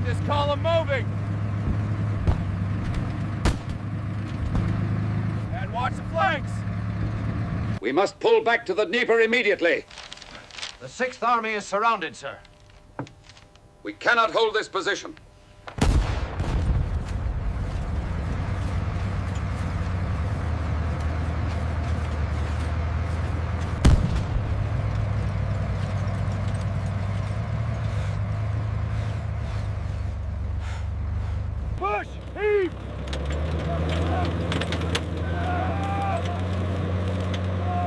this column moving! And watch the flanks! We must pull back to the Dnieper immediately. The 6th Army is surrounded, sir. We cannot hold this position. Push! Heave!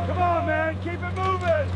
Come on, man! Keep it moving!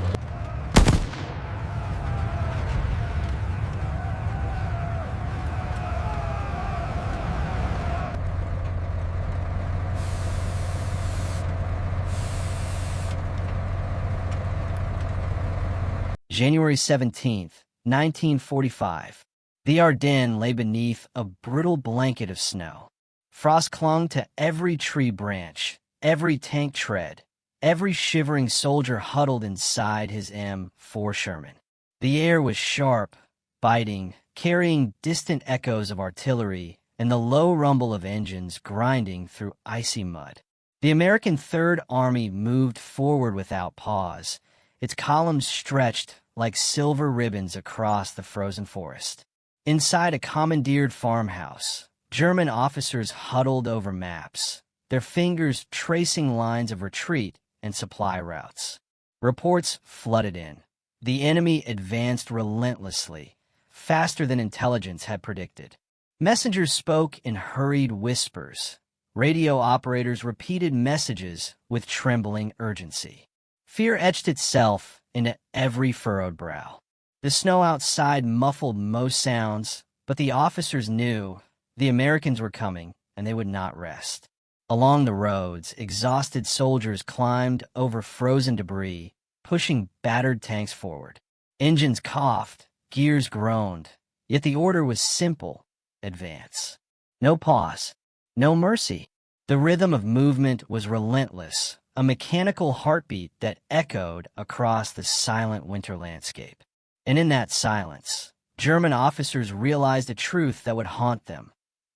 January 17th, 1945. The Ardennes lay beneath a brittle blanket of snow. Frost clung to every tree branch, every tank tread, every shivering soldier huddled inside his M4 Sherman. The air was sharp, biting, carrying distant echoes of artillery and the low rumble of engines grinding through icy mud. The American Third Army moved forward without pause, its columns stretched like silver ribbons across the frozen forest. Inside a commandeered farmhouse, German officers huddled over maps, their fingers tracing lines of retreat and supply routes. Reports flooded in. The enemy advanced relentlessly, faster than intelligence had predicted. Messengers spoke in hurried whispers. Radio operators repeated messages with trembling urgency. Fear etched itself into every furrowed brow. The snow outside muffled most sounds, but the officers knew the Americans were coming, and they would not rest. Along the roads, exhausted soldiers climbed over frozen debris, pushing battered tanks forward. Engines coughed, gears groaned, yet the order was simple: advance. No pause, no mercy. The rhythm of movement was relentless, a mechanical heartbeat that echoed across the silent winter landscape. And in that silence, German officers realized a truth that would haunt them.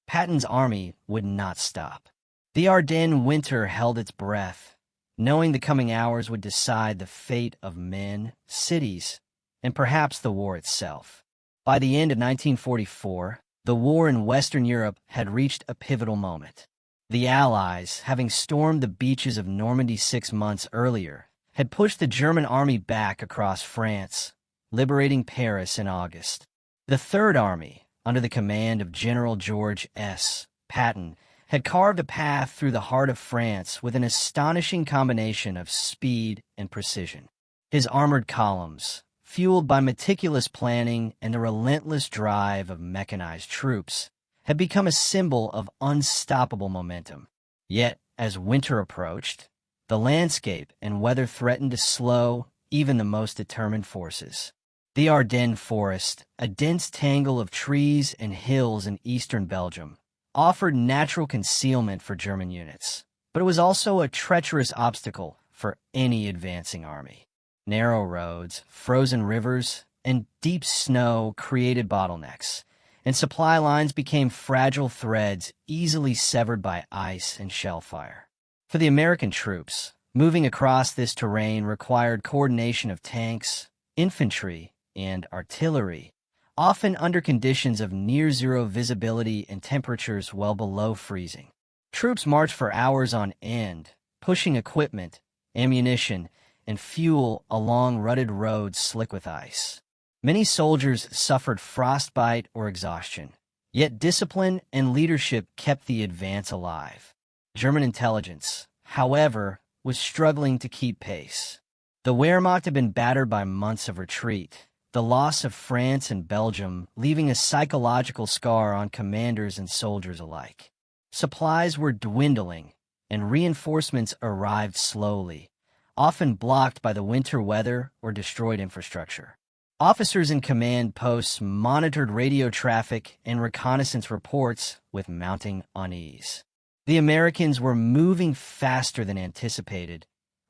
Patton's army would not stop. The Ardennes winter held its breath, knowing the coming hours would decide the fate of men, cities, and perhaps the war itself. By the end of 1944, the war in Western Europe had reached a pivotal moment. The Allies, having stormed the beaches of Normandy 6 months earlier, had pushed the German army back across France, liberating Paris in August. The Third Army, under the command of General George S. Patton, had carved a path through the heart of France with an astonishing combination of speed and precision. His armored columns, fueled by meticulous planning and the relentless drive of mechanized troops, had become a symbol of unstoppable momentum. Yet, as winter approached, the landscape and weather threatened to slow even the most determined forces. The Ardennes forest, a dense tangle of trees and hills in eastern Belgium, offered natural concealment for German units, but it was also a treacherous obstacle for any advancing army. Narrow roads, frozen rivers, and deep snow created bottlenecks, and supply lines became fragile threads easily severed by ice and shell fire. For the American troops, moving across this terrain required coordination of tanks, infantry, and artillery, often under conditions of near-zero visibility and temperatures well below freezing. Troops marched for hours on end, pushing equipment, ammunition, and fuel along rutted roads slick with ice. Many soldiers suffered frostbite or exhaustion, yet discipline and leadership kept the advance alive. German intelligence, however, was struggling to keep pace. The Wehrmacht had been battered by months of retreat, the loss of France and Belgium leaving a psychological scar on commanders and soldiers alike. Supplies were dwindling, and reinforcements arrived slowly, often blocked by the winter weather or destroyed infrastructure. Officers in command posts monitored radio traffic and reconnaissance reports with mounting unease. The Americans were moving faster than anticipated,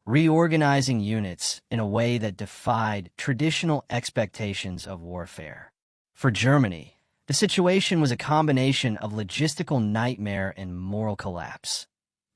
reorganizing units in a way that defied traditional expectations of warfare. For Germany, The situation was a combination of logistical nightmare and moral collapse.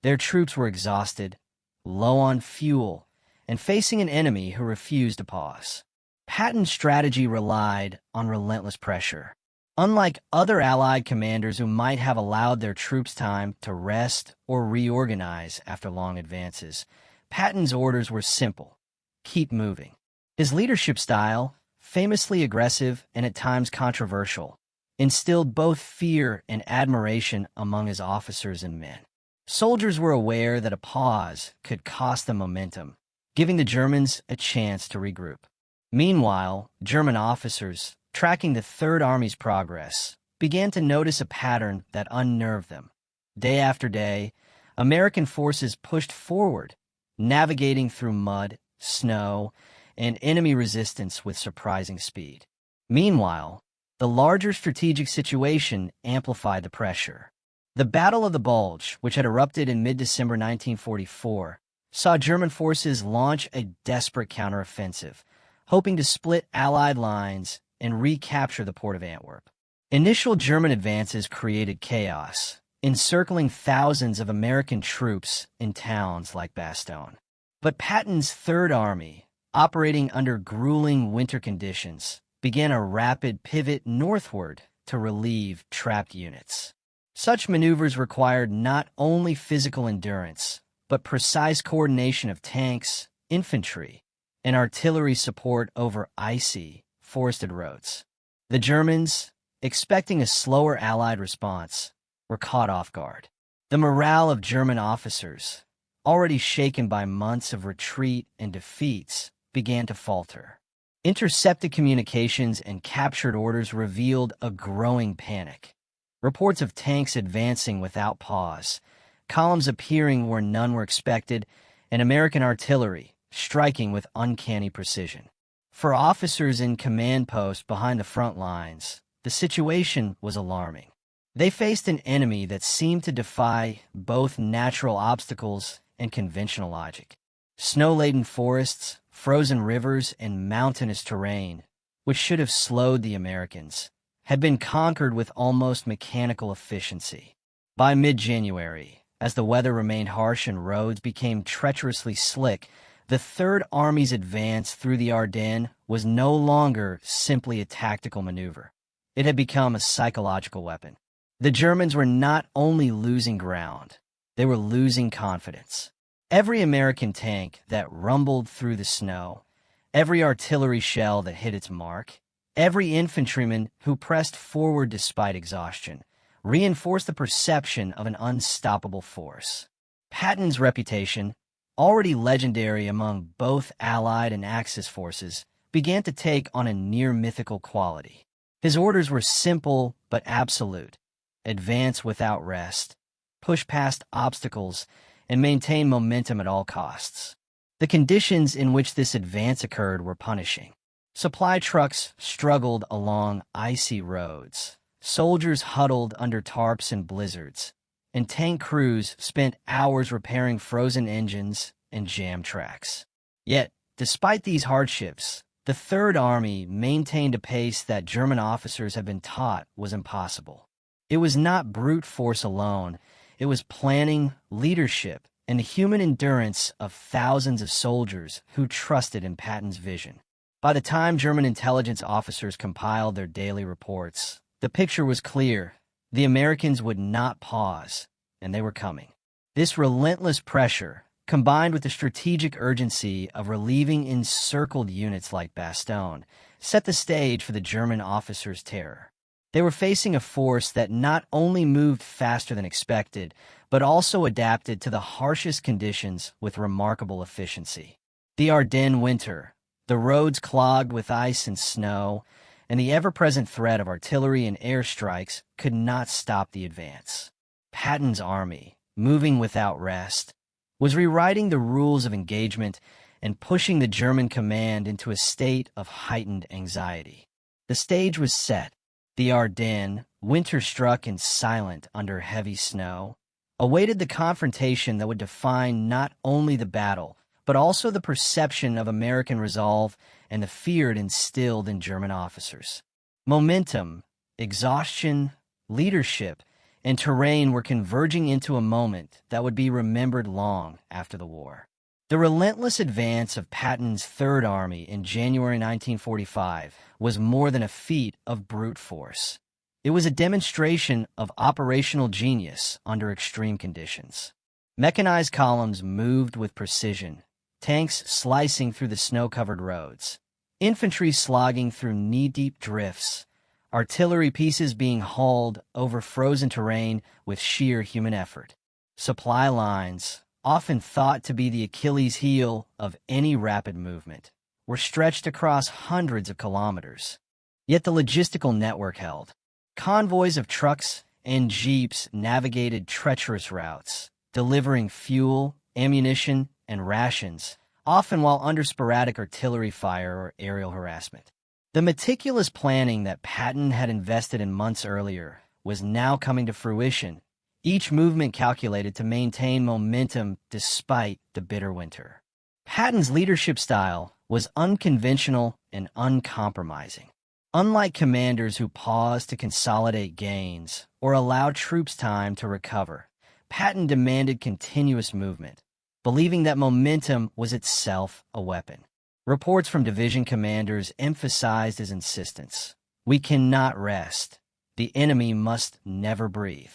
Their troops were exhausted, low on fuel, and facing an enemy who refused to pause. Patton's strategy relied on relentless pressure. Unlike other Allied commanders who might have allowed their troops time to rest or reorganize after long advances, Patton's orders were simple: keep moving. His leadership style, famously aggressive and at times controversial, instilled both fear and admiration among his officers and men. Soldiers were aware that a pause could cost them momentum, giving the Germans a chance to regroup. Meanwhile, German officers, tracking the Third Army's progress, began to notice a pattern that unnerved them. Day after day, American forces pushed forward, navigating through mud, snow, and enemy resistance with surprising speed. Meanwhile, the larger strategic situation amplified the pressure. The Battle of the Bulge, which had erupted in mid-December 1944, saw German forces launch a desperate counteroffensive, hoping to split Allied lines and recapture the port of Antwerp. Initial German advances created chaos, encircling thousands of American troops in towns like Bastogne. But Patton's Third Army, operating under grueling winter conditions, began a rapid pivot northward to relieve trapped units. Such maneuvers required not only physical endurance, but precise coordination of tanks, infantry, and artillery support over icy, forested roads. The Germans, expecting a slower Allied response, were caught off guard. The morale of German officers, already shaken by months of retreat and defeats, began to falter. Intercepted communications and captured orders revealed a growing panic. Reports of tanks advancing without pause, columns appearing where none were expected, and American artillery striking with uncanny precision. For officers in command posts behind the front lines, the situation was alarming. They faced an enemy that seemed to defy both natural obstacles and conventional logic. Snow-laden forests, frozen rivers, and mountainous terrain, which should have slowed the Americans, had been conquered with almost mechanical efficiency. By mid-January, as the weather remained harsh and roads became treacherously slick, the Third Army's advance through the Ardennes was no longer simply a tactical maneuver. It had become a psychological weapon. The Germans were not only losing ground, they were losing confidence. Every American tank that rumbled through the snow, every artillery shell that hit its mark, every infantryman who pressed forward despite exhaustion, reinforced the perception of an unstoppable force. Patton's reputation, already legendary among both Allied and Axis forces, began to take on a near-mythical quality. His orders were simple but absolute: advance without rest, push past obstacles, and maintain momentum at all costs. The conditions in which this advance occurred were punishing. Supply trucks struggled along icy roads, soldiers huddled under tarps and blizzards, and tank crews spent hours repairing frozen engines and jammed tracks. Yet, despite these hardships, the Third Army maintained a pace that German officers had been taught was impossible. It was not brute force alone. It was planning, leadership, and the human endurance of thousands of soldiers who trusted in Patton's vision. By the time German intelligence officers compiled their daily reports, the picture was clear. The Americans would not pause, and they were coming. This relentless pressure, combined with the strategic urgency of relieving encircled units like Bastogne, set the stage for the German officers' terror. They were facing a force that not only moved faster than expected, but also adapted to the harshest conditions with remarkable efficiency. The Ardennes winter, the roads clogged with ice and snow, and the ever-present threat of artillery and airstrikes could not stop the advance. Patton's army, moving without rest, was rewriting the rules of engagement and pushing the German command into a state of heightened anxiety. The stage was set. The Ardennes, winter-struck and silent under heavy snow, awaited the confrontation that would define not only the battle, but also the perception of American resolve and the fear it instilled in German officers. Momentum, exhaustion, leadership, and terrain were converging into a moment that would be remembered long after the war. The relentless advance of Patton's Third Army in January 1945 was more than a feat of brute force. It was a demonstration of operational genius under extreme conditions. Mechanized columns moved with precision, tanks slicing through the snow-covered roads, infantry slogging through knee-deep drifts, artillery pieces being hauled over frozen terrain with sheer human effort. Supply lines, often thought to be the Achilles heel of any rapid movement, were stretched across hundreds of kilometers. Yet the logistical network held. Convoys of trucks and jeeps navigated treacherous routes, delivering fuel, ammunition, and rations, often while under sporadic artillery fire or aerial harassment. The meticulous planning that Patton had invested in months earlier was now coming to fruition, each movement calculated to maintain momentum despite the bitter winter. Patton's leadership style was unconventional and uncompromising. Unlike commanders who paused to consolidate gains or allowed troops time to recover, Patton demanded continuous movement, believing that momentum was itself a weapon. Reports from division commanders emphasized his insistence. "We cannot rest. The enemy must never breathe."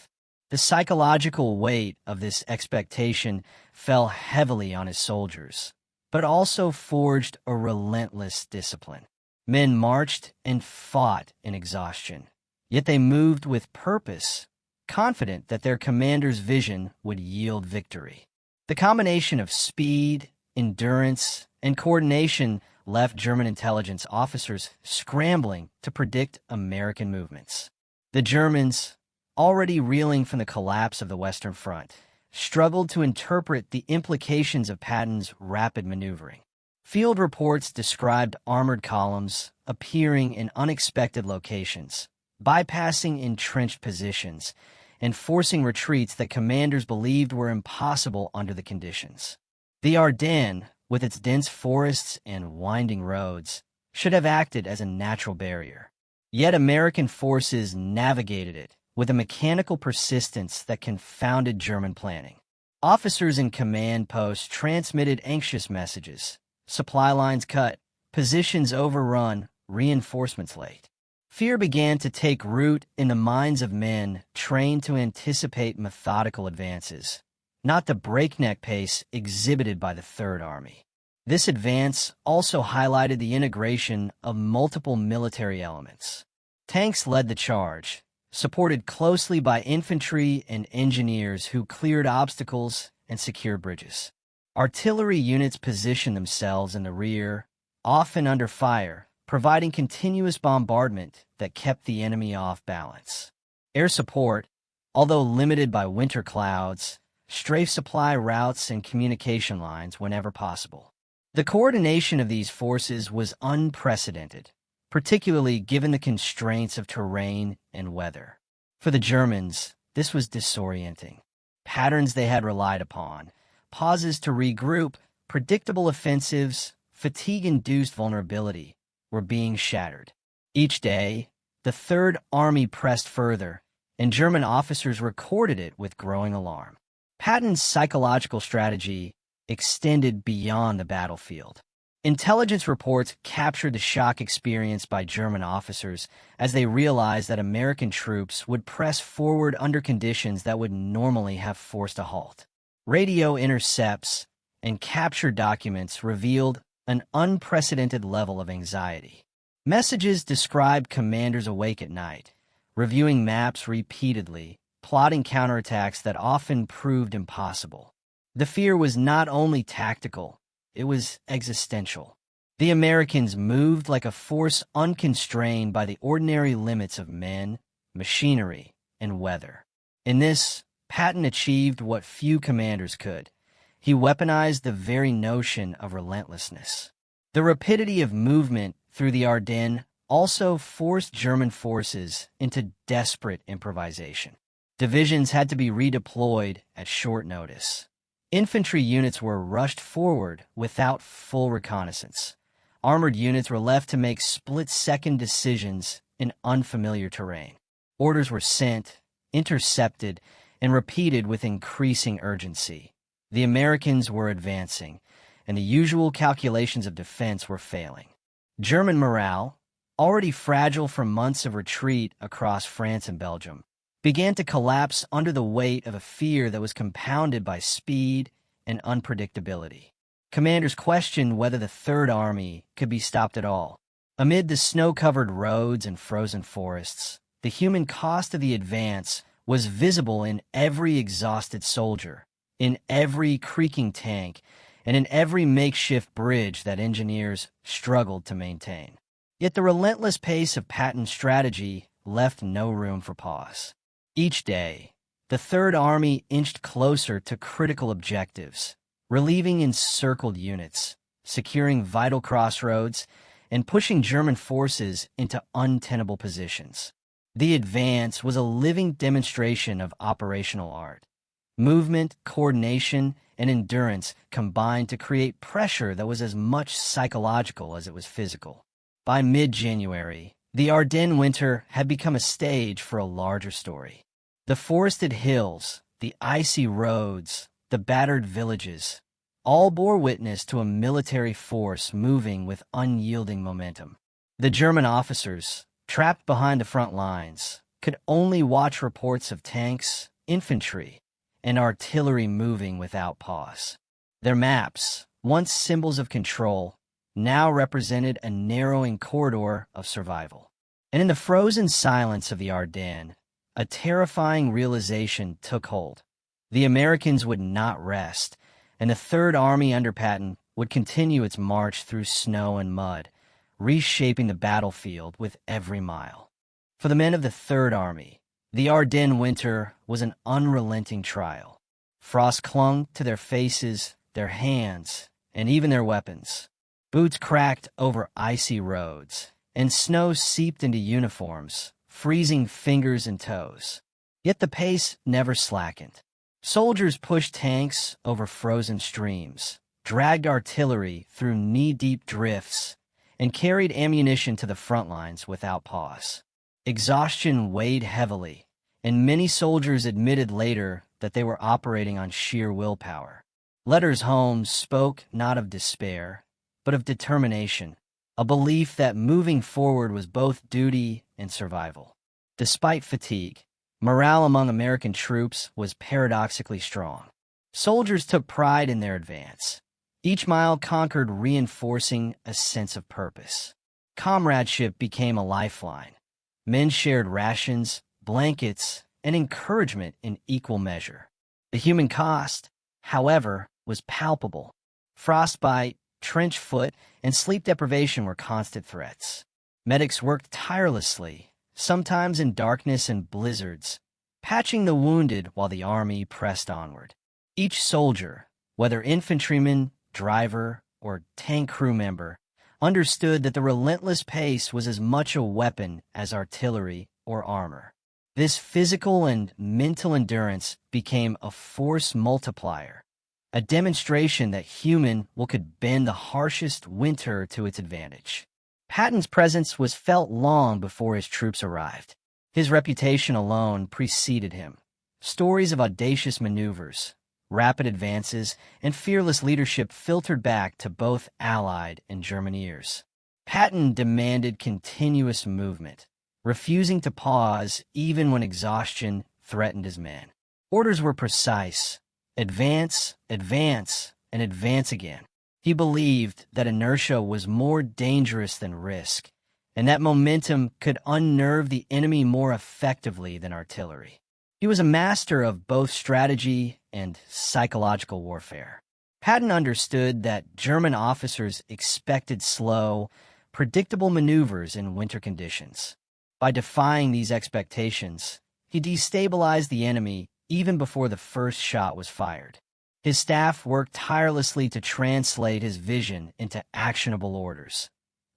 The psychological weight of this expectation fell heavily on his soldiers, but also forged a relentless discipline. Men marched and fought in exhaustion, yet they moved with purpose, confident that their commander's vision would yield victory. The combination of speed, endurance, and coordination left German intelligence officers scrambling to predict American movements. The Germans, already reeling from the collapse of the Western Front, struggled to interpret the implications of Patton's rapid maneuvering. Field reports described armored columns appearing in unexpected locations, bypassing entrenched positions, and forcing retreats that commanders believed were impossible under the conditions. The Ardennes, with its dense forests and winding roads, should have acted as a natural barrier. Yet American forces navigated it with a mechanical persistence that confounded German planning. Officers in command posts transmitted anxious messages. Supply lines cut, positions overrun, reinforcements late. Fear began to take root in the minds of men trained to anticipate methodical advances, not the breakneck pace exhibited by the Third Army. This advance also highlighted the integration of multiple military elements. Tanks led the charge, supported closely by infantry and engineers who cleared obstacles and secured bridges. Artillery units positioned themselves in the rear, often under fire, providing continuous bombardment that kept the enemy off balance. Air support, although limited by winter clouds, strafed supply routes and communication lines whenever possible. The coordination of these forces was unprecedented, particularly given the constraints of terrain and weather. For the Germans, this was disorienting. Patterns they had relied upon, pauses to regroup, predictable offensives, fatigue-induced vulnerability, were being shattered. Each day, the Third Army pressed further, and German officers recorded it with growing alarm. Patton's psychological strategy extended beyond the battlefield. Intelligence reports captured the shock experienced by German officers as they realized that American troops would press forward under conditions that would normally have forced a halt. Radio intercepts and captured documents revealed an unprecedented level of anxiety. Messages described commanders awake at night, reviewing maps repeatedly, plotting counterattacks that often proved impossible. The fear was not only tactical, it was existential. The Americans moved like a force unconstrained by the ordinary limits of men, machinery, and weather. In this, Patton achieved what few commanders could. He weaponized the very notion of relentlessness. The rapidity of movement through the Ardennes also forced German forces into desperate improvisation. Divisions had to be redeployed at short notice. Infantry units were rushed forward without full reconnaissance. Armored units were left to make split-second decisions in unfamiliar terrain. Orders were sent, intercepted, and repeated with increasing urgency. The Americans were advancing, and the usual calculations of defense were failing. German morale, already fragile from months of retreat across France and Belgium, began to collapse under the weight of a fear that was compounded by speed and unpredictability. Commanders questioned whether the Third Army could be stopped at all. Amid the snow-covered roads and frozen forests, the human cost of the advance was visible in every exhausted soldier, in every creaking tank, and in every makeshift bridge that engineers struggled to maintain. Yet the relentless pace of Patton's strategy left no room for pause. Each day, the Third Army inched closer to critical objectives, relieving encircled units, securing vital crossroads, and pushing German forces into untenable positions. The advance was a living demonstration of operational art. Movement, coordination, and endurance combined to create pressure that was as much psychological as it was physical. By mid-January, the Ardennes winter had become a stage for a larger story. The forested hills, the icy roads, the battered villages, all bore witness to a military force moving with unyielding momentum. The German officers, trapped behind the front lines, could only watch reports of tanks, infantry, and artillery moving without pause. Their maps, once symbols of control, now represented a narrowing corridor of survival. And in the frozen silence of the Ardennes, a terrifying realization took hold. The Americans would not rest, and the Third Army under Patton would continue its march through snow and mud, reshaping the battlefield with every mile. For the men of the Third Army, the Ardennes winter was an unrelenting trial. Frost clung to their faces, their hands, and even their weapons. Boots cracked over icy roads, and snow seeped into uniforms, freezing fingers and toes. Yet the pace never slackened. Soldiers pushed tanks over frozen streams, dragged artillery through knee-deep drifts, and carried ammunition to the front lines without pause. Exhaustion weighed heavily, and many soldiers admitted later that they were operating on sheer willpower. Letters home spoke not of despair, but of determination, a belief that moving forward was both duty and survival. Despite fatigue, morale among American troops was paradoxically strong. Soldiers took pride in their advance. Each mile conquered, reinforcing a sense of purpose. Comradeship became a lifeline. Men shared rations, blankets, and encouragement in equal measure. The human cost, however, was palpable. Frostbite, trench foot, and sleep deprivation were constant threats. Medics worked tirelessly, sometimes in darkness and blizzards, patching the wounded while the army pressed onward. Each soldier, whether infantryman, driver, or tank crew member, understood that the relentless pace was as much a weapon as artillery or armor. This physical and mental endurance became a force multiplier, a demonstration that human will could bend the harshest winter to its advantage. Patton's presence was felt long before his troops arrived. His reputation alone preceded him. Stories of audacious maneuvers, rapid advances, and fearless leadership filtered back to both Allied and German ears. Patton demanded continuous movement, refusing to pause even when exhaustion threatened his men. Orders were precise: advance, advance, and advance again. He believed that inertia was more dangerous than risk, and that momentum could unnerve the enemy more effectively than artillery. He was a master of both strategy and psychological warfare. Patton understood that German officers expected slow, predictable maneuvers in winter conditions. By defying these expectations, he destabilized the enemy even before the first shot was fired. His staff worked tirelessly to translate his vision into actionable orders.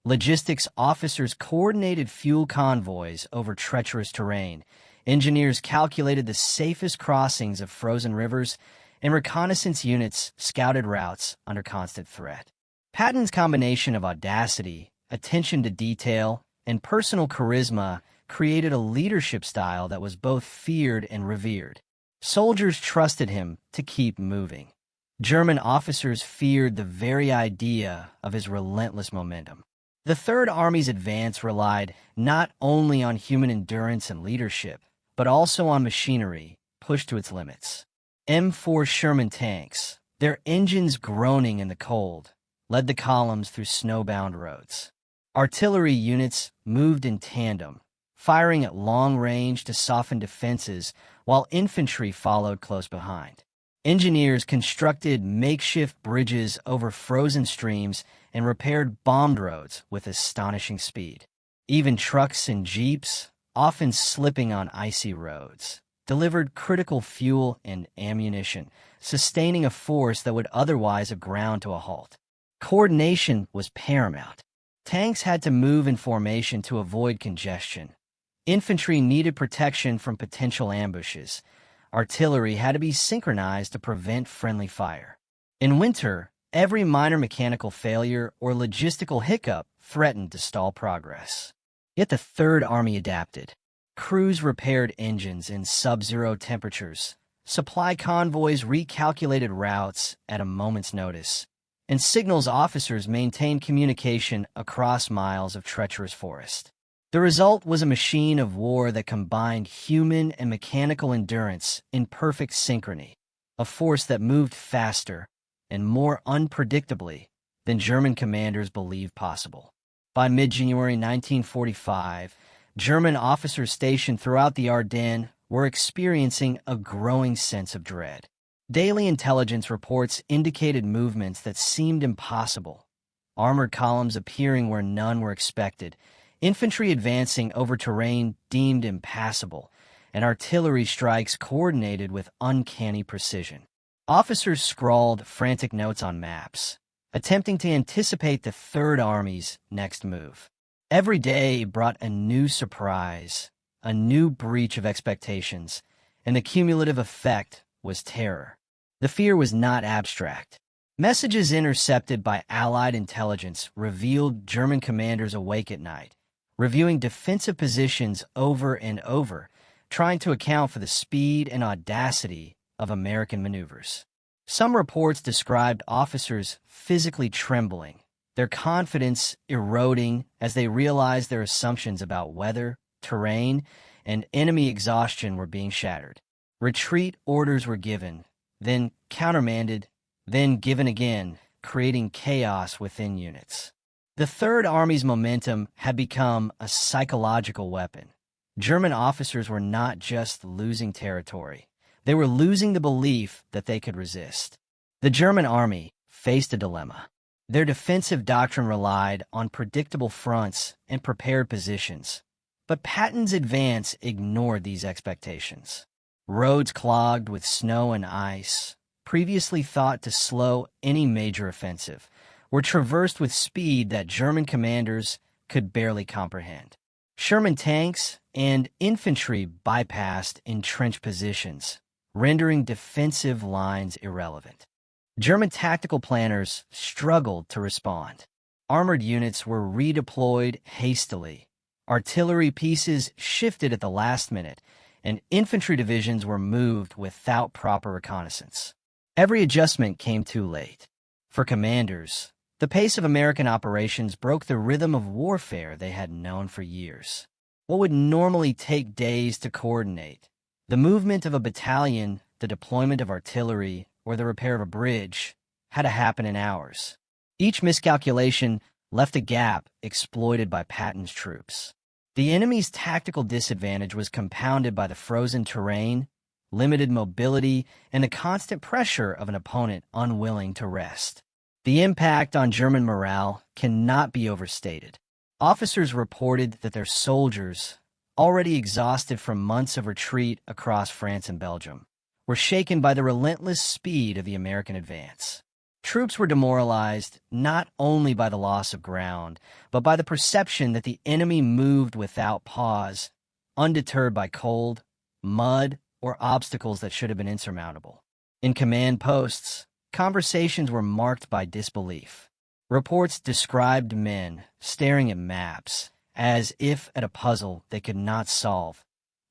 Logistics officers coordinated fuel convoys over treacherous terrain. Engineers calculated the safest crossings of frozen rivers, and reconnaissance units scouted routes under constant threat. Patton's combination of audacity, attention to detail, and personal charisma created a leadership style that was both feared and revered. Soldiers trusted him to keep moving. German officers feared the very idea of his relentless momentum. The Third Army's advance relied not only on human endurance and leadership, but also on machinery pushed to its limits. M4 Sherman tanks, their engines groaning in the cold, led the columns through snowbound roads. Artillery units moved in tandem, firing at long range to soften defenses, while infantry followed close behind. Engineers constructed makeshift bridges over frozen streams and repaired bombed roads with astonishing speed. Even trucks and jeeps, often slipping on icy roads, delivered critical fuel and ammunition, sustaining a force that would otherwise have ground to a halt. Coordination was paramount. Tanks had to move in formation to avoid congestion. Infantry needed protection from potential ambushes. Artillery had to be synchronized to prevent friendly fire. In winter, every minor mechanical failure or logistical hiccup threatened to stall progress. Yet the Third Army adapted. Crews repaired engines in sub-zero temperatures. Supply convoys recalculated routes at a moment's notice. And signals officers maintained communication across miles of treacherous forest. The result was a machine of war that combined human and mechanical endurance in perfect synchrony, a force that moved faster and more unpredictably than German commanders believed possible. By mid-January 1945, German officers stationed throughout the Ardennes were experiencing a growing sense of dread. Daily intelligence reports indicated movements that seemed impossible, armored columns appearing where none were expected, infantry advancing over terrain deemed impassable, and artillery strikes coordinated with uncanny precision. Officers scrawled frantic notes on maps, attempting to anticipate the Third Army's next move. Every day brought a new surprise, a new breach of expectations, and the cumulative effect was terror. The fear was not abstract. Messages intercepted by Allied intelligence revealed German commanders awake at night, reviewing defensive positions over and over, trying to account for the speed and audacity of American maneuvers. Some reports described officers physically trembling, their confidence eroding as they realized their assumptions about weather, terrain, and enemy exhaustion were being shattered. Retreat orders were given, then countermanded, then given again, creating chaos within units. The Third Army's momentum had become a psychological weapon. German officers were not just losing territory. They were losing the belief that they could resist. The German army faced a dilemma. Their defensive doctrine relied on predictable fronts and prepared positions. But Patton's advance ignored these expectations. Roads clogged with snow and ice, previously thought to slow any major offensive, were traversed with speed that German commanders could barely comprehend. Sherman tanks and infantry bypassed entrenched positions, rendering defensive lines irrelevant. German tactical planners struggled to respond. Armored units were redeployed hastily. Artillery pieces shifted at the last minute, and infantry divisions were moved without proper reconnaissance. Every adjustment came too late. For commanders, the pace of American operations broke the rhythm of warfare they had known for years. What would normally take days to coordinate, the movement of a battalion, the deployment of artillery, or the repair of a bridge, had to happen in hours. Each miscalculation left a gap exploited by Patton's troops. The enemy's tactical disadvantage was compounded by the frozen terrain, limited mobility, and the constant pressure of an opponent unwilling to rest. The impact on German morale cannot be overstated. Officers reported that their soldiers, already exhausted from months of retreat across France and Belgium, were shaken by the relentless speed of the American advance. Troops were demoralized not only by the loss of ground, but by the perception that the enemy moved without pause, undeterred by cold, mud, or obstacles that should have been insurmountable. In command posts, conversations were marked by disbelief. Reports described men staring at maps, as if at a puzzle they could not solve.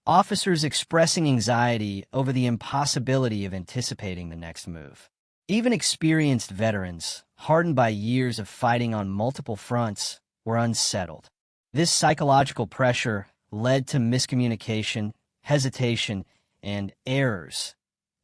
Officers expressing anxiety over the impossibility of anticipating the next move. Even experienced veterans, hardened by years of fighting on multiple fronts, were unsettled. This psychological pressure led to miscommunication, hesitation, and errors,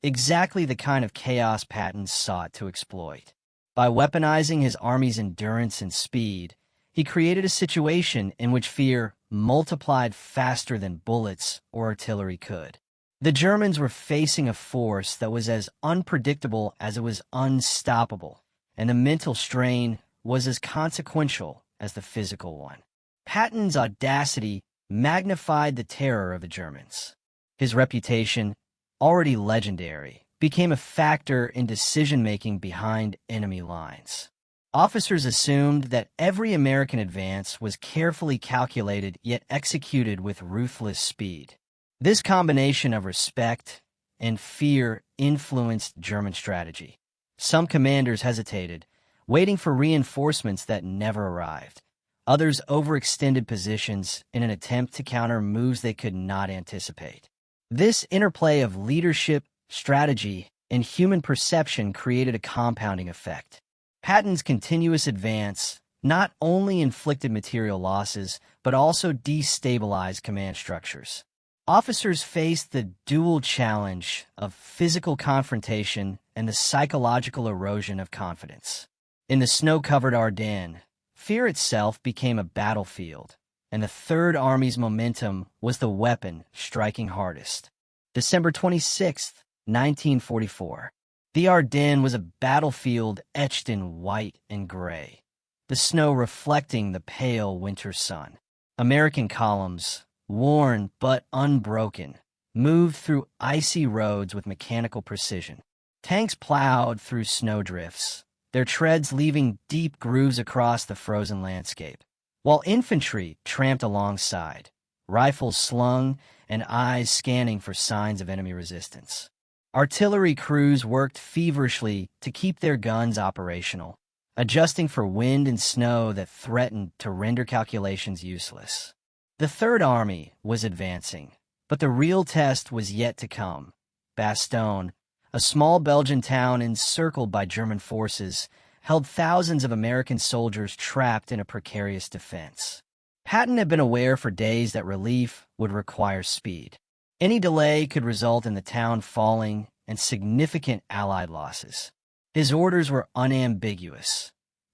exactly the kind of chaos Patton sought to exploit. By weaponizing his army's endurance and speed, he created a situation in which fear multiplied faster than bullets or artillery could. The Germans were facing a force that was as unpredictable as it was unstoppable, and the mental strain was as consequential as the physical one. Patton's audacity magnified the terror of the Germans. His reputation, already legendary, became a factor in decision-making behind enemy lines. Officers assumed that every American advance was carefully calculated yet executed with ruthless speed. This combination of respect and fear influenced German strategy. Some commanders hesitated, waiting for reinforcements that never arrived. Others overextended positions in an attempt to counter moves they could not anticipate. This interplay of leadership, strategy, and human perception created a compounding effect. Patton's continuous advance not only inflicted material losses, but also destabilized command structures. Officers faced the dual challenge of physical confrontation and the psychological erosion of confidence. In the snow-covered Ardennes, fear itself became a battlefield, and the Third Army's momentum was the weapon striking hardest. December 26, 1944. The Ardennes was a battlefield etched in white and gray, the snow reflecting the pale winter sun. American columns, worn but unbroken, moved through icy roads with mechanical precision. Tanks plowed through snowdrifts, their treads leaving deep grooves across the frozen landscape, while infantry tramped alongside, rifles slung and eyes scanning for signs of enemy resistance. Artillery crews worked feverishly to keep their guns operational, adjusting for wind and snow that threatened to render calculations useless. The Third Army was advancing, but the real test was yet to come. Bastogne, a small Belgian town encircled by German forces, held thousands of American soldiers trapped in a precarious defense. Patton had been aware for days that relief would require speed. Any delay could result in the town falling and significant Allied losses. His orders were unambiguous.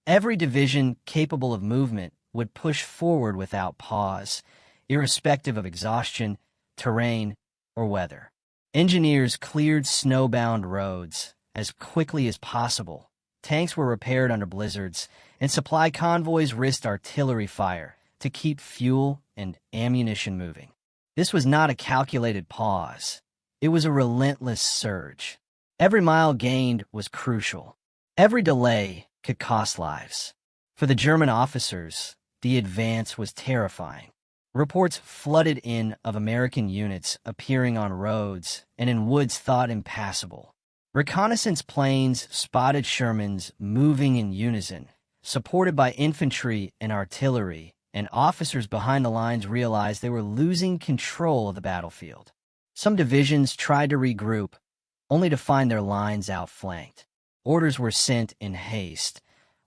Every division capable of movement would push forward without pause, irrespective of exhaustion, terrain, or weather. Engineers cleared snowbound roads as quickly as possible. Tanks were repaired under blizzards, and supply convoys risked artillery fire to keep fuel and ammunition moving. This was not a calculated pause. It was a relentless surge. Every mile gained was crucial. Every delay could cost lives. For the German officers, the advance was terrifying. Reports flooded in of American units appearing on roads and in woods thought impassable. Reconnaissance planes spotted Shermans moving in unison, supported by infantry and artillery, and officers behind the lines realized they were losing control of the battlefield. Some divisions tried to regroup, only to find their lines outflanked. Orders were sent in haste,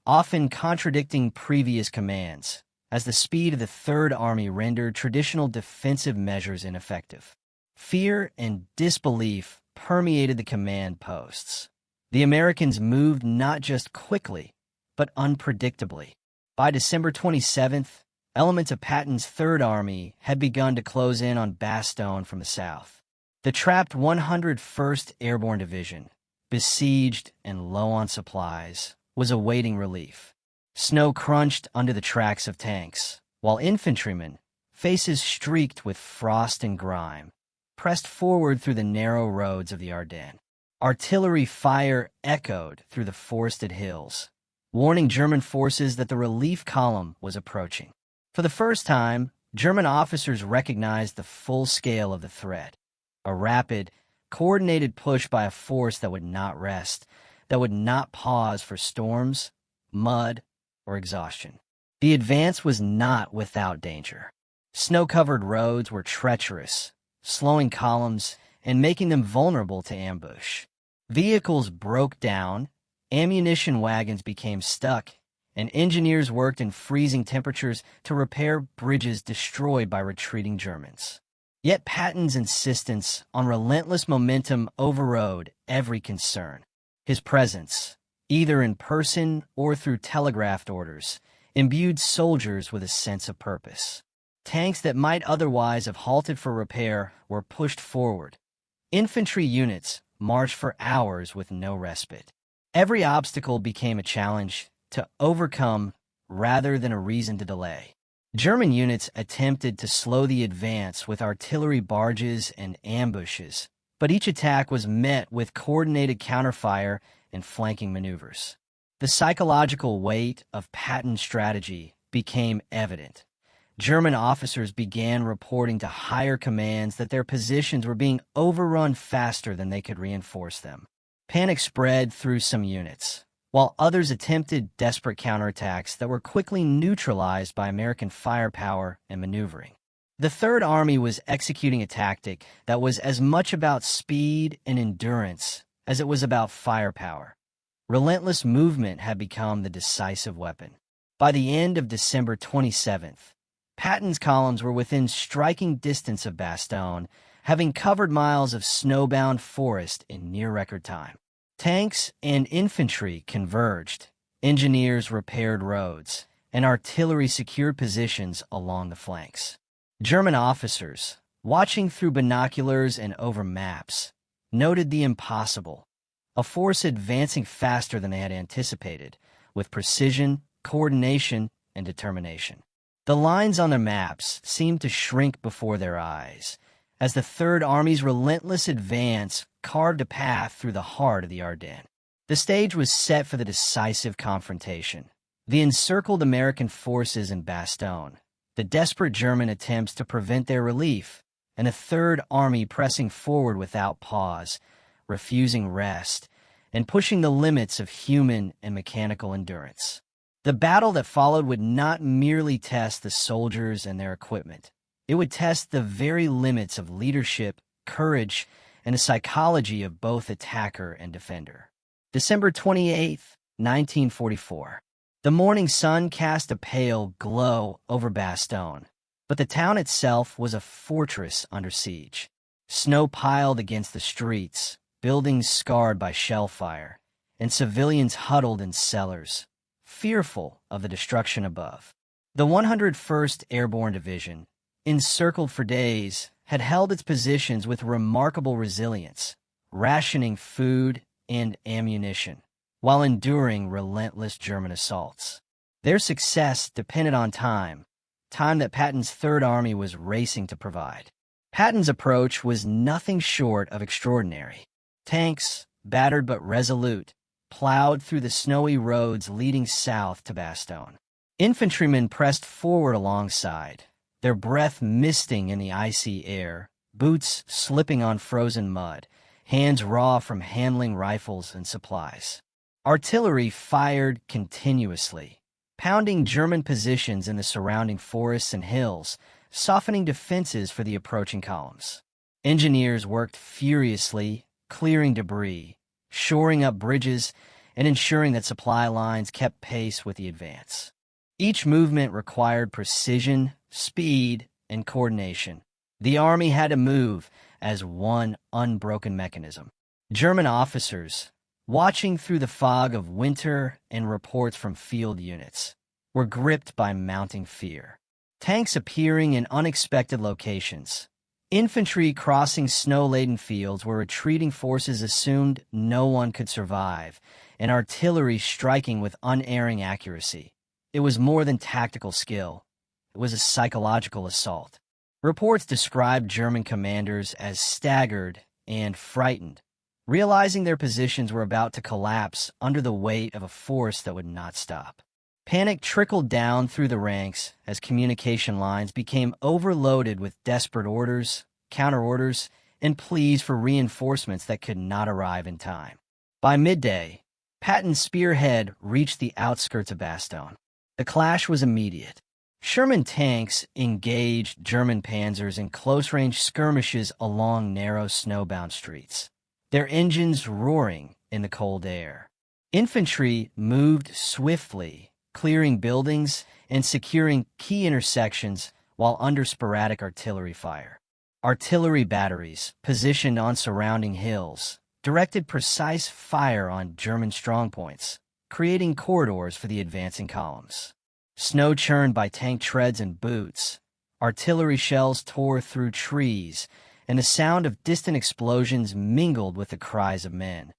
often contradicting previous commands, as the speed of the Third Army rendered traditional defensive measures ineffective. Fear and disbelief permeated the command posts. The Americans moved not just quickly, but unpredictably. By December 27th, elements of Patton's Third Army had begun to close in on Bastogne from the south. The trapped 101st Airborne Division, besieged and low on supplies, was awaiting relief. Snow crunched under the tracks of tanks, while infantrymen, faces streaked with frost and grime, pressed forward through the narrow roads of the Ardennes. Artillery fire echoed through the forested hills, warning German forces that the relief column was approaching. For the first time, German officers recognized the full scale of the threat. A rapid, coordinated push by a force that would not rest, that would not pause for storms, mud, or exhaustion. The advance was not without danger. Snow-covered roads were treacherous, slowing columns and making them vulnerable to ambush. Vehicles broke down, ammunition wagons became stuck, and engineers worked in freezing temperatures to repair bridges destroyed by retreating Germans. Yet Patton's insistence on relentless momentum overrode every concern. His presence, either in person or through telegraphed orders, imbued soldiers with a sense of purpose. Tanks that might otherwise have halted for repair were pushed forward. Infantry units marched for hours with no respite. Every obstacle became a challenge to overcome rather than a reason to delay. German units attempted to slow the advance with artillery barges and ambushes, but each attack was met with coordinated counterfire and flanking maneuvers. The psychological weight of Patton's strategy became evident. German officers began reporting to higher commands that their positions were being overrun faster than they could reinforce them. Panic spread through some units, while others attempted desperate counterattacks that were quickly neutralized by American firepower and maneuvering. The Third Army was executing a tactic that was as much about speed and endurance as it was about firepower. Relentless movement had become the decisive weapon. By the end of December 27th, Patton's columns were within striking distance of Bastogne, having covered miles of snowbound forest in near record time. Tanks and infantry converged, engineers repaired roads, and artillery secured positions along the flanks. German officers, watching through binoculars and over maps, noted the impossible, a force advancing faster than they had anticipated, with precision, coordination, and determination. The lines on their maps seemed to shrink before their eyes, as the Third Army's relentless advance carved a path through the heart of the Ardennes. The stage was set for the decisive confrontation. The encircled American forces in Bastogne, the desperate German attempts to prevent their relief, and a Third Army pressing forward without pause, refusing rest, and pushing the limits of human and mechanical endurance. The battle that followed would not merely test the soldiers and their equipment. It would test the very limits of leadership, courage, and the psychology of both attacker and defender. December 28, 1944. The morning sun cast a pale glow over Bastogne, but the town itself was a fortress under siege. Snow piled against the streets, buildings scarred by shell fire, and civilians huddled in cellars, fearful of the destruction above. The 101st Airborne Division, encircled for days, had held its positions with remarkable resilience, rationing food and ammunition, while enduring relentless German assaults. Their success depended on time that Patton's Third Army was racing to provide. Patton's approach was nothing short of extraordinary. Tanks, battered but resolute, plowed through the snowy roads leading south to Bastogne. Infantrymen pressed forward alongside, their breath misting in the icy air, boots slipping on frozen mud, hands raw from handling rifles and supplies. Artillery fired continuously, pounding German positions in the surrounding forests and hills, softening defenses for the approaching columns. Engineers worked furiously, clearing debris, shoring up bridges, and ensuring that supply lines kept pace with the advance. Each movement required precision, speed, and coordination. The army had to move as one unbroken mechanism. German officers, watching through the fog of winter and reports from field units, were gripped by mounting fear. Tanks appearing in unexpected locations, infantry crossing snow-laden fields where retreating forces assumed no one could survive, and artillery striking with unerring accuracy. It was more than tactical skill. It was a psychological assault. Reports described German commanders as staggered and frightened, realizing their positions were about to collapse under the weight of a force that would not stop. Panic trickled down through the ranks as communication lines became overloaded with desperate orders, counter-orders, and pleas for reinforcements that could not arrive in time. By midday, Patton's spearhead reached the outskirts of Bastogne. The clash was immediate. Sherman tanks engaged German panzers in close-range skirmishes along narrow snowbound streets, their engines roaring in the cold air. Infantry moved swiftly, clearing buildings and securing key intersections while under sporadic artillery fire. Artillery batteries, positioned on surrounding hills, directed precise fire on German strongpoints, creating corridors for the advancing columns. Snow churned by tank treads and boots, artillery shells tore through trees, and the sound of distant explosions mingled with the cries of men,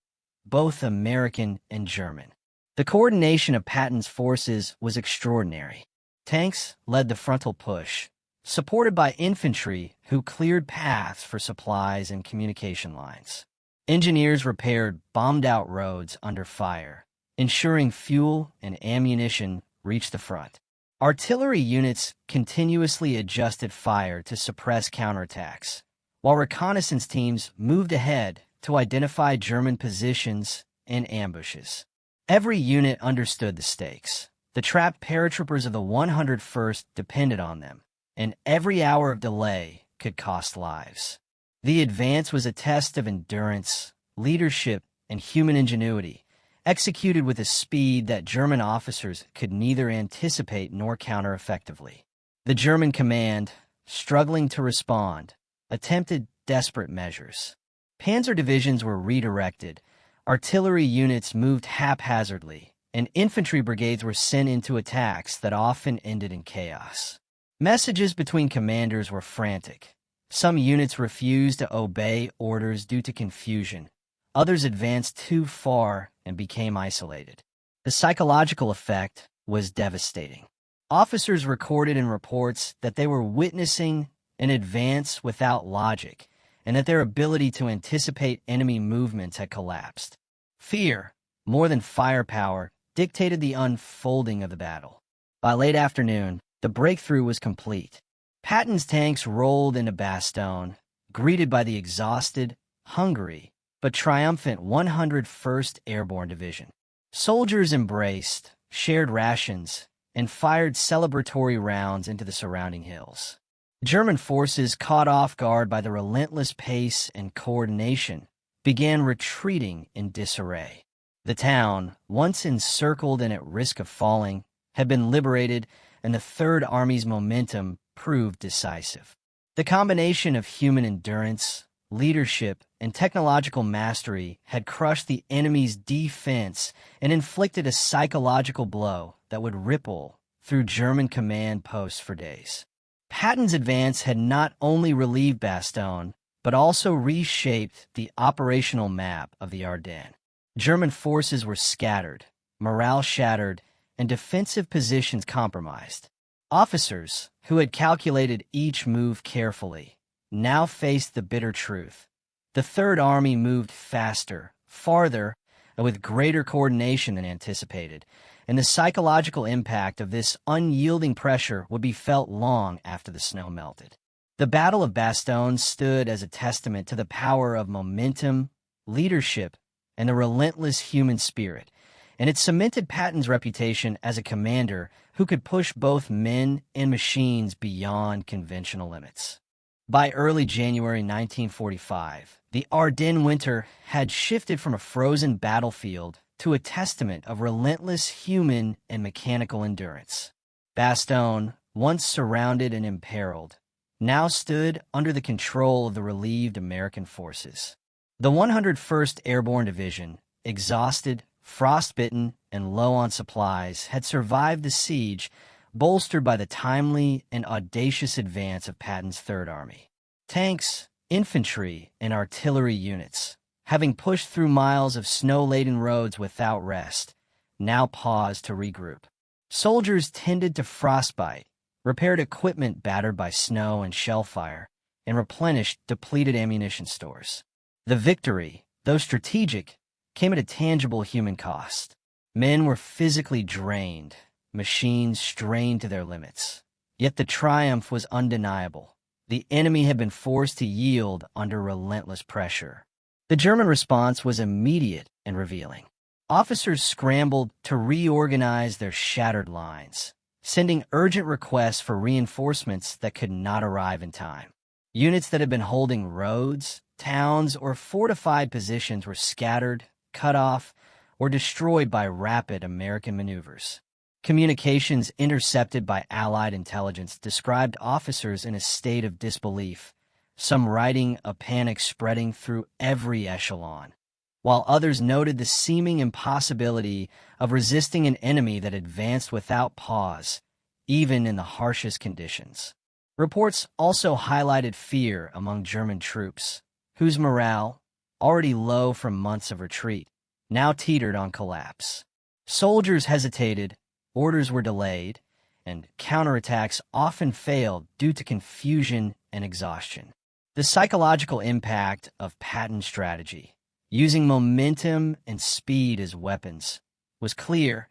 both American and German. The coordination of Patton's forces was extraordinary. Tanks led the frontal push, supported by infantry who cleared paths for supplies and communication lines. Engineers repaired bombed-out roads under fire, ensuring fuel and ammunition reached the front. Artillery units continuously adjusted fire to suppress counterattacks, while reconnaissance teams moved ahead to identify German positions and ambushes. Every unit understood the stakes. The trapped paratroopers of the 101st depended on them, and every hour of delay could cost lives. The advance was a test of endurance, leadership, and human ingenuity, executed with a speed that German officers could neither anticipate nor counter effectively. The German command, struggling to respond, attempted desperate measures. Panzer divisions were redirected, artillery units moved haphazardly, and infantry brigades were sent into attacks that often ended in chaos. Messages between commanders were frantic. Some units refused to obey orders due to confusion. Others advanced too far and became isolated. The psychological effect was devastating. Officers recorded in reports that they were witnessing an advance without logic and that their ability to anticipate enemy movements had collapsed. Fear, more than firepower, dictated the unfolding of the battle. By late afternoon, the breakthrough was complete. Patton's tanks rolled into Bastogne, greeted by the exhausted, hungry, but triumphant 101st Airborne Division. Soldiers embraced, shared rations, and fired celebratory rounds into the surrounding hills. German forces, caught off guard by the relentless pace and coordination, began retreating in disarray. The town, once encircled and at risk of falling, had been liberated, and the Third Army's momentum proved decisive. The combination of human endurance, leadership, and technological mastery had crushed the enemy's defense and inflicted a psychological blow that would ripple through German command posts for days. Patton's advance had not only relieved Bastogne, but also reshaped the operational map of the Ardennes. German forces were scattered, morale shattered, and defensive positions compromised. Officers, who had calculated each move carefully, now faced the bitter truth. The Third Army moved faster, farther, and with greater coordination than anticipated, and the psychological impact of this unyielding pressure would be felt long after the snow melted. The Battle of Bastogne stood as a testament to the power of momentum, leadership, and the relentless human spirit, and it cemented Patton's reputation as a commander who could push both men and machines beyond conventional limits. By early January 1945, the Ardennes winter had shifted from a frozen battlefield to a testament of relentless human and mechanical endurance. Bastogne, once surrounded and imperiled, now stood under the control of the relieved American forces. The 101st Airborne Division, exhausted, frostbitten, and low on supplies, had survived the siege, bolstered by the timely and audacious advance of Patton's Third Army. Tanks, infantry, and artillery units, having pushed through miles of snow-laden roads without rest, now paused to regroup. Soldiers tended to frostbite, repaired equipment battered by snow and shell fire, and replenished depleted ammunition stores. The victory, though strategic, came at a tangible human cost. Men were physically drained, machines strained to their limits. Yet the triumph was undeniable. The enemy had been forced to yield under relentless pressure. The German response was immediate and revealing. Officers scrambled to reorganize their shattered lines, sending urgent requests for reinforcements that could not arrive in time. Units that had been holding roads, towns, or fortified positions were scattered, cut off, or destroyed by rapid American maneuvers. Communications intercepted by Allied intelligence described officers in a state of disbelief, some writing a panic spreading through every echelon, while others noted the seeming impossibility of resisting an enemy that advanced without pause, even in the harshest conditions. Reports also highlighted fear among German troops, whose morale, already low from months of retreat, now teetered on collapse. Soldiers hesitated, orders were delayed, and counterattacks often failed due to confusion and exhaustion. The psychological impact of Patton's strategy, using momentum and speed as weapons, was clear.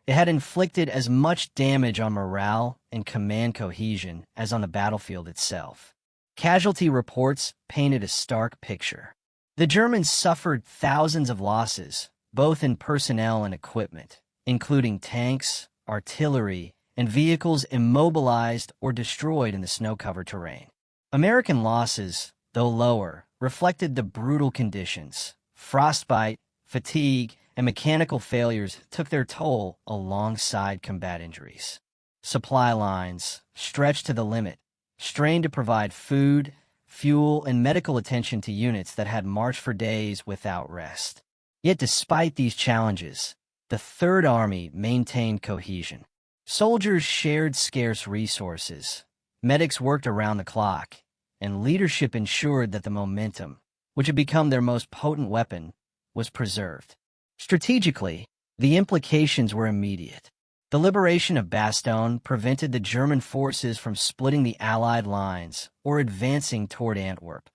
It had inflicted as much damage on morale and command cohesion as on the battlefield itself. Casualty reports painted a stark picture. The Germans suffered thousands of losses, both in personnel and equipment, including tanks, artillery, and vehicles immobilized or destroyed in the snow-covered terrain. American losses, though lower, reflected the brutal conditions. Frostbite, fatigue, and mechanical failures took their toll alongside combat injuries. Supply lines, stretched to the limit, strained to provide food, fuel, and medical attention to units that had marched for days without rest. Yet despite these challenges, the Third Army maintained cohesion. Soldiers shared scarce resources, medics worked around the clock, and leadership ensured that the momentum, which had become their most potent weapon, was preserved. Strategically, the implications were immediate. The liberation of Bastogne prevented the German forces from splitting the Allied lines or advancing toward Antwerp,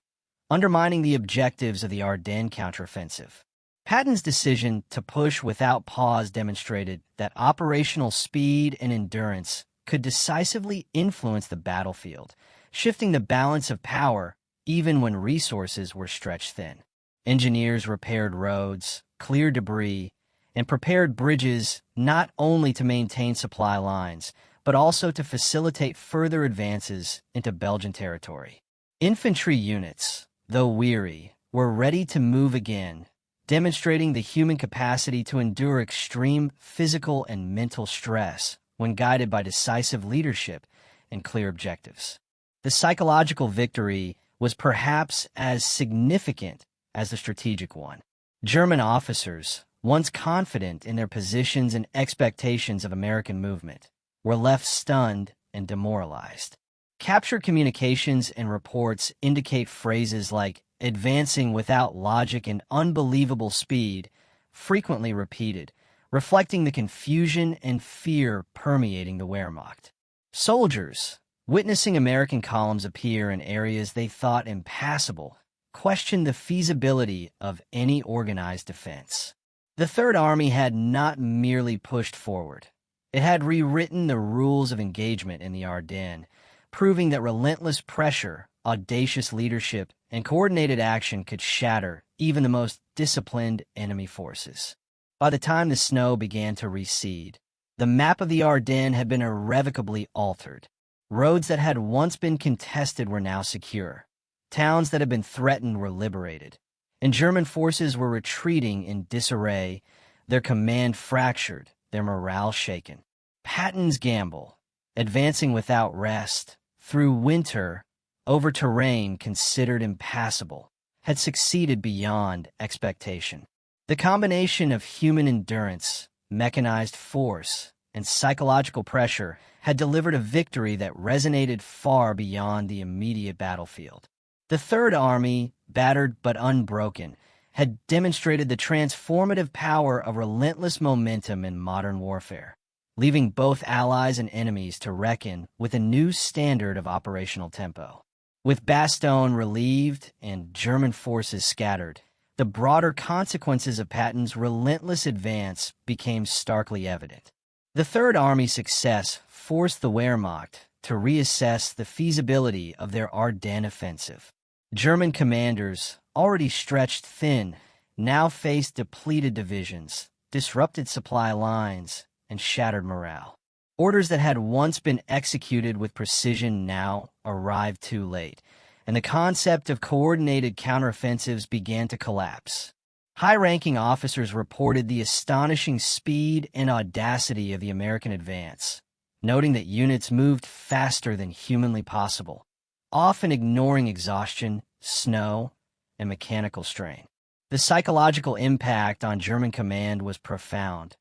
undermining the objectives of the Ardennes counteroffensive. Patton's decision to push without pause demonstrated that operational speed and endurance could decisively influence the battlefield, shifting the balance of power even when resources were stretched thin. Engineers repaired roads, cleared debris, and prepared bridges not only to maintain supply lines, but also to facilitate further advances into Belgian territory. Infantry units, though weary, were ready to move again, demonstrating the human capacity to endure extreme physical and mental stress when guided by decisive leadership and clear objectives. The psychological victory was perhaps as significant as the strategic one. German officers, once confident in their positions and expectations of American movement, were left stunned and demoralized. Captured communications and reports indicate phrases like advancing without logic and unbelievable speed, frequently repeated, reflecting the confusion and fear permeating the Wehrmacht. Soldiers, witnessing American columns appear in areas they thought impassable, questioned the feasibility of any organized defense. The Third Army had not merely pushed forward. It had rewritten the rules of engagement in the Ardennes, proving that relentless pressure, audacious leadership, and coordinated action could shatter even the most disciplined enemy forces. By the time the snow began to recede, the map of the Ardennes had been irrevocably altered. Roads that had once been contested were now secure. Towns that had been threatened were liberated, and German forces were retreating in disarray, their command fractured, their morale shaken. Patton's gamble, advancing without rest, through winter, over terrain considered impassable, had succeeded beyond expectation. The combination of human endurance, mechanized force, and psychological pressure had delivered a victory that resonated far beyond the immediate battlefield. The Third Army, battered but unbroken, had demonstrated the transformative power of relentless momentum in modern warfare, leaving both allies and enemies to reckon with a new standard of operational tempo. With Bastogne relieved and German forces scattered, the broader consequences of Patton's relentless advance became starkly evident. The Third Army's success forced the Wehrmacht to reassess the feasibility of their Ardennes offensive. German commanders, already stretched thin, now faced depleted divisions, disrupted supply lines, and shattered morale. Orders that had once been executed with precision now arrived too late, and the concept of coordinated counteroffensives began to collapse. High-ranking officers reported the astonishing speed and audacity of the American advance, noting that units moved faster than humanly possible, often ignoring exhaustion, snow, and mechanical strain. The psychological impact on German command was profound.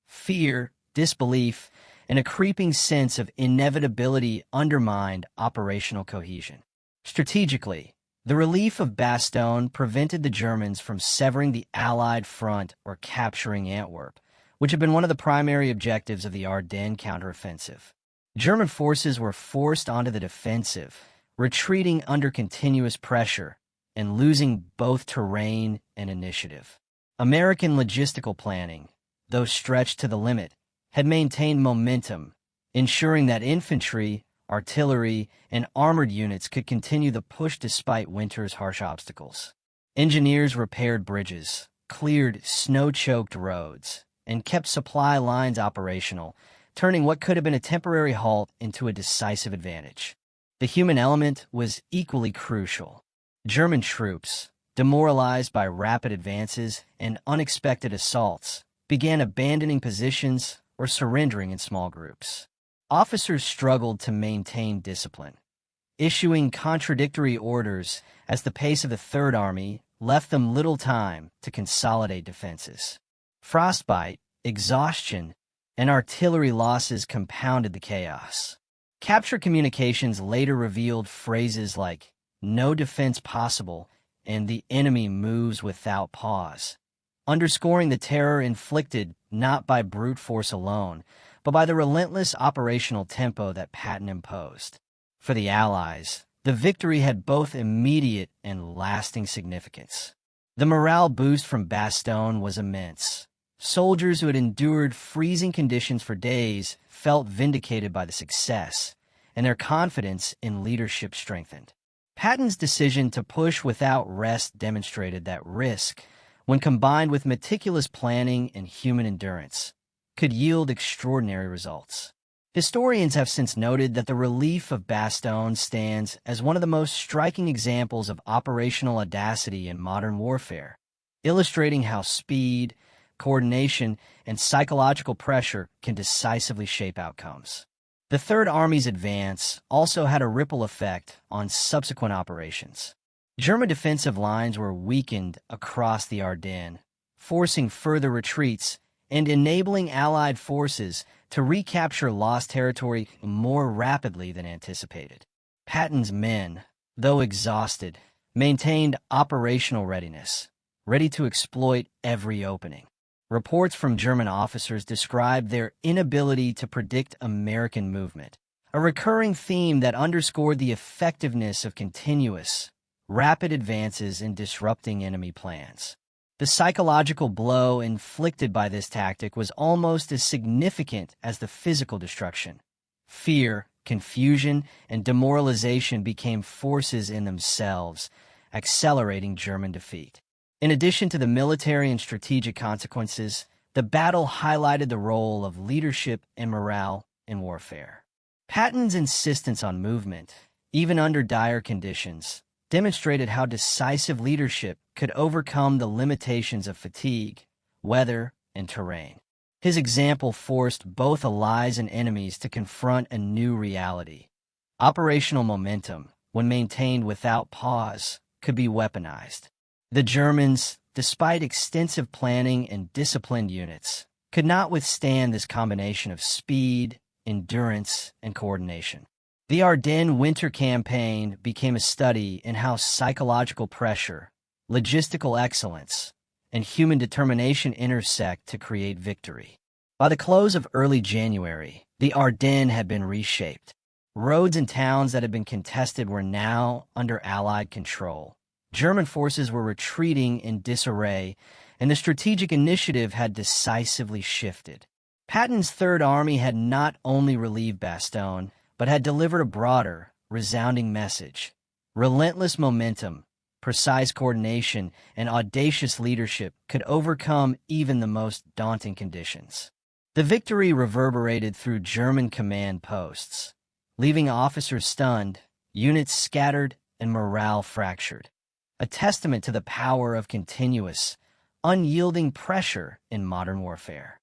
Fear, disbelief, and a creeping sense of inevitability undermined operational cohesion. Strategically, the relief of Bastogne prevented the Germans from severing the Allied front or capturing Antwerp, which had been one of the primary objectives of the Ardennes counteroffensive. German forces were forced onto the defensive, retreating under continuous pressure and losing both terrain and initiative. American logistical planning, though stretched to the limit, had maintained momentum, ensuring that infantry, artillery, and armored units could continue the push despite winter's harsh obstacles. Engineers repaired bridges, cleared snow-choked roads, and kept supply lines operational, turning what could have been a temporary halt into a decisive advantage. The human element was equally crucial. German troops, demoralized by rapid advances and unexpected assaults, began abandoning positions or surrendering in small groups. Officers struggled to maintain discipline, issuing contradictory orders as the pace of the Third Army left them little time to consolidate defenses. Frostbite, exhaustion, and artillery losses compounded the chaos. Capture communications later revealed phrases like, "No defense possible," and "the enemy moves without pause," underscoring the terror inflicted not by brute force alone, but by the relentless operational tempo that Patton imposed. For the Allies, the victory had both immediate and lasting significance. The morale boost from Bastogne was immense. Soldiers who had endured freezing conditions for days felt vindicated by the success, and their confidence in leadership strengthened. Patton's decision to push without rest demonstrated that risk, when combined with meticulous planning and human endurance, could yield extraordinary results. Historians have since noted that the relief of Bastogne stands as one of the most striking examples of operational audacity in modern warfare, illustrating how speed, coordination, and psychological pressure can decisively shape outcomes. The Third Army's advance also had a ripple effect on subsequent operations. German defensive lines were weakened across the Ardennes, forcing further retreats and enabling Allied forces to recapture lost territory more rapidly than anticipated. Patton's men, though exhausted, maintained operational readiness, ready to exploit every opening. Reports from German officers described their inability to predict American movement, a recurring theme that underscored the effectiveness of continuous, rapid advances in disrupting enemy plans. The psychological blow inflicted by this tactic was almost as significant as the physical destruction. Fear, confusion, and demoralization became forces in themselves, accelerating German defeat. In addition to the military and strategic consequences, the battle highlighted the role of leadership and morale in warfare. Patton's insistence on movement, even under dire conditions, demonstrated how decisive leadership could overcome the limitations of fatigue, weather, and terrain. His example forced both allies and enemies to confront a new reality. Operational momentum, when maintained without pause, could be weaponized. The Germans, despite extensive planning and disciplined units, could not withstand this combination of speed, endurance, and coordination. The Ardennes winter campaign became a study in how psychological pressure, logistical excellence, and human determination intersect to create victory. By the close of early January, the Ardennes had been reshaped. Roads and towns that had been contested were now under Allied control. German forces were retreating in disarray, and the strategic initiative had decisively shifted. Patton's Third Army had not only relieved Bastogne, but had delivered a broader, resounding message. Relentless momentum, precise coordination, and audacious leadership could overcome even the most daunting conditions. The victory reverberated through German command posts, leaving officers stunned, units scattered, and morale fractured, a testament to the power of continuous, unyielding pressure in modern warfare.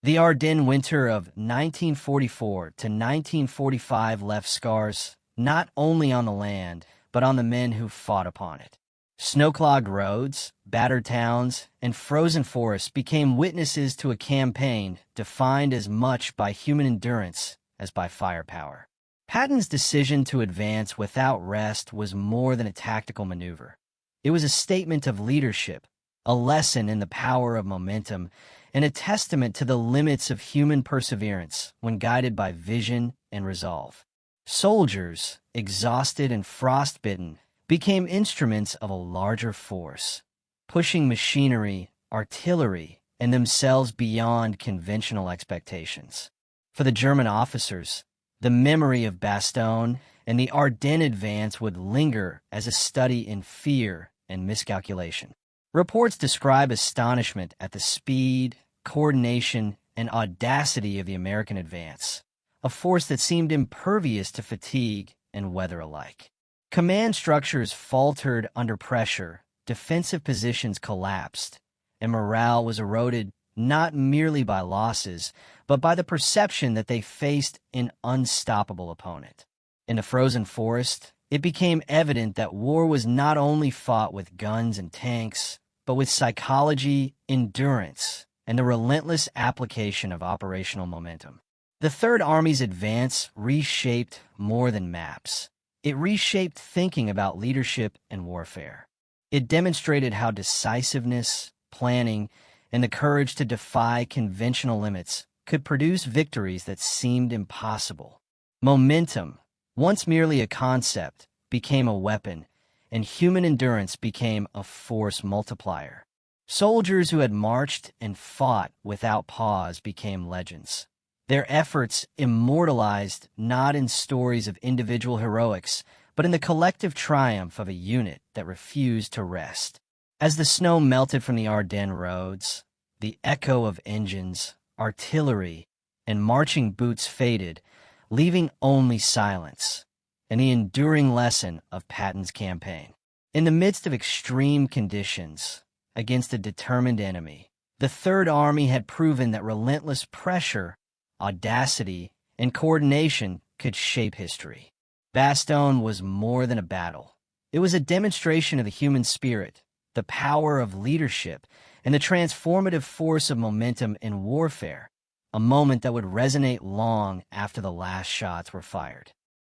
The Ardennes winter of 1944 to 1945 left scars not only on the land, but on the men who fought upon it. Snow-clogged roads, battered towns, and frozen forests became witnesses to a campaign defined as much by human endurance as by firepower. Patton's decision to advance without rest was more than a tactical maneuver. It was a statement of leadership, a lesson in the power of momentum, and a testament to the limits of human perseverance when guided by vision and resolve. Soldiers, exhausted and frostbitten, became instruments of a larger force, pushing machinery, artillery, and themselves beyond conventional expectations. For the German officers, the memory of Bastogne and the Ardennes advance would linger as a study in fear and miscalculation. Reports describe astonishment at the speed, coordination, and audacity of the American advance, a force that seemed impervious to fatigue and weather alike. Command structures faltered under pressure, defensive positions collapsed, and morale was eroded not merely by losses, but by the perception that they faced an unstoppable opponent. In the frozen forest, it became evident that war was not only fought with guns and tanks, but with psychology, endurance, and the relentless application of operational momentum. The Third Army's advance reshaped more than maps. It reshaped thinking about leadership and warfare. It demonstrated how decisiveness, planning, and the courage to defy conventional limits could produce victories that seemed impossible. Momentum, once merely a concept, became a weapon, and human endurance became a force multiplier. Soldiers who had marched and fought without pause became legends. Their efforts immortalized not in stories of individual heroics, but in the collective triumph of a unit that refused to rest. As the snow melted from the Ardennes roads, the echo of engines, artillery, and marching boots faded, leaving only silence and the enduring lesson of Patton's campaign. In the midst of extreme conditions, against a determined enemy, the Third Army had proven that relentless pressure, audacity, and coordination could shape history. Bastogne was more than a battle. It was a demonstration of the human spirit, the power of leadership, and the transformative force of momentum in warfare, a moment that would resonate long after the last shots were fired.